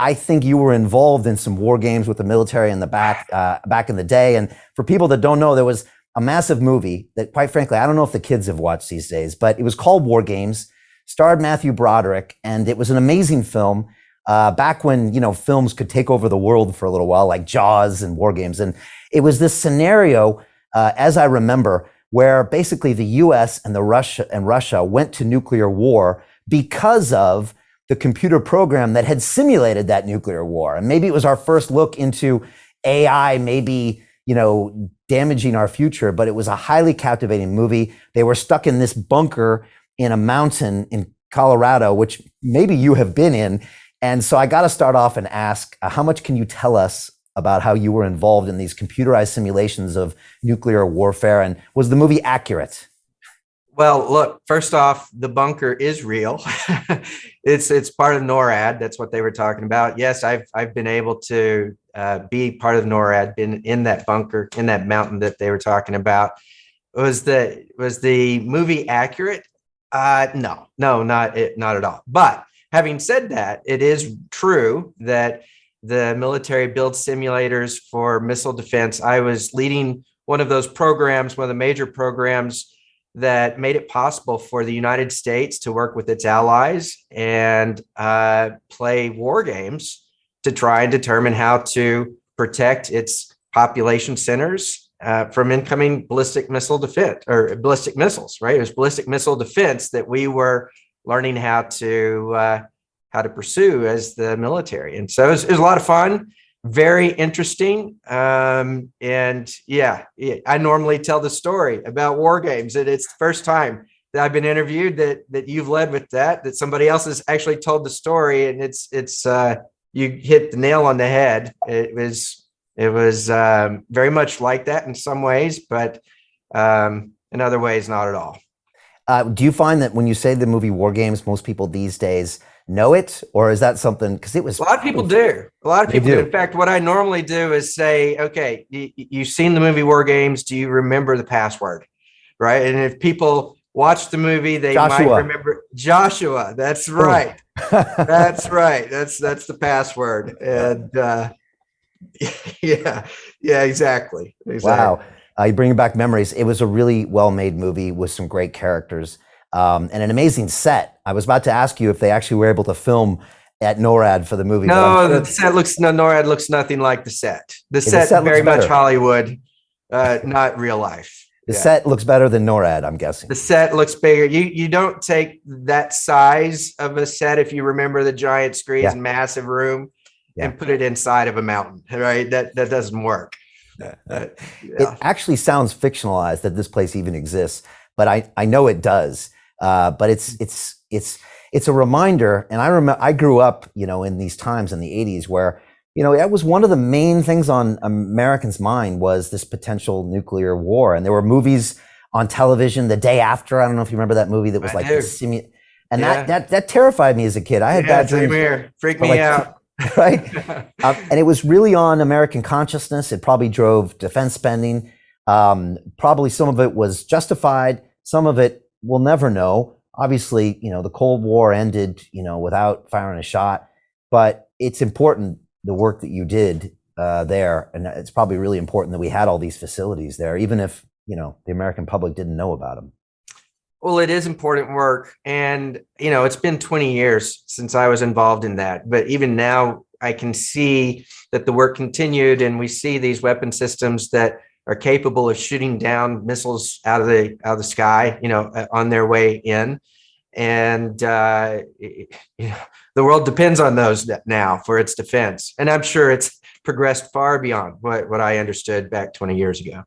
I think you were involved in some war games with the military in the back in the day. And for people that don't know, there was a massive movie that, quite frankly, I don't know if the kids have watched these days, but it was called War Games, starred Matthew Broderick, and it was an amazing film. Back when, films could take over the world for a little while, like Jaws and War Games. And it was this scenario, as I remember, where basically the US and Russia went to nuclear war because of the computer program that had simulated that nuclear war. And maybe it was our first look into AI, maybe, damaging our future, but it was a highly captivating movie. They were stuck in this bunker in a mountain in Colorado, which maybe you have been in. And so I got to start off and ask, how much can you tell us about how you were involved in these computerized simulations of nuclear warfare? And was the movie accurate? Well, look, first off, the bunker is real. It's part of NORAD. That's what they were talking about. Yes, I've been able to be part of NORAD, been in that bunker, in that mountain that they were talking about. Was the movie accurate? No, not at all. But having said that, it is true that the military builds simulators for missile defense. I was leading one of those programs, one of the major programs that made it possible for the United States to work with its allies and play war games to try and determine how to protect its population centers from incoming ballistic missile defense or ballistic missiles, right? It was ballistic missile defense that we were learning how to pursue as the military. And so it was a lot of fun, very interesting. And yeah, I normally tell the story about war games, and it's the first time that I've been interviewed that you've led with that somebody else has actually told the story. And it's you hit the nail on the head. It was very much like that in some ways, but in other ways, not at all. Do you find that when you say the movie War Games, most people these days know it, or is that something, because it was a lot of people do. A lot of people do. In fact, what I normally do is say, okay, you've seen the movie War Games. Do you remember the password? Right. And if people watch the movie, they might remember Joshua. That's right. That's right. That's the password. And yeah, exactly. Wow. You bring back memories. It was a really well-made movie with some great characters. And an amazing set. I was about to ask you if they actually were able to film at NORAD for the movie. No, NORAD looks nothing like the set. The set very much Hollywood, not real life. The set looks better than NORAD, I'm guessing. The set looks bigger. You don't take that size of a set, if you remember the giant screens and massive room, and put it inside of a mountain, right? That doesn't work. It actually sounds fictionalized that this place even exists, but I know it does. But it's a reminder. And I remember I grew up, in these times in the 80s where, that was one of the main things on Americans' mind was this potential nuclear war. And there were movies on television the day after. I don't know if you remember that movie that was and that terrified me as a kid. I had bad dreams. Freaked me out. Right. And it was really on American consciousness. It probably drove defense spending. Probably some of it was justified. Some of it we'll never know. Obviously, the Cold War ended, without firing a shot, but it's important, the work that you did there. And it's probably really important that we had all these facilities there, even if, the American public didn't know about them. Well, it is important work. And, it's been 20 years since I was involved in that. But even now, I can see that the work continued, and we see these weapon systems that are capable of shooting down missiles out of the sky, on their way in. And, the world depends on those now for its defense. And I'm sure it's progressed far beyond what I understood back 20 years ago.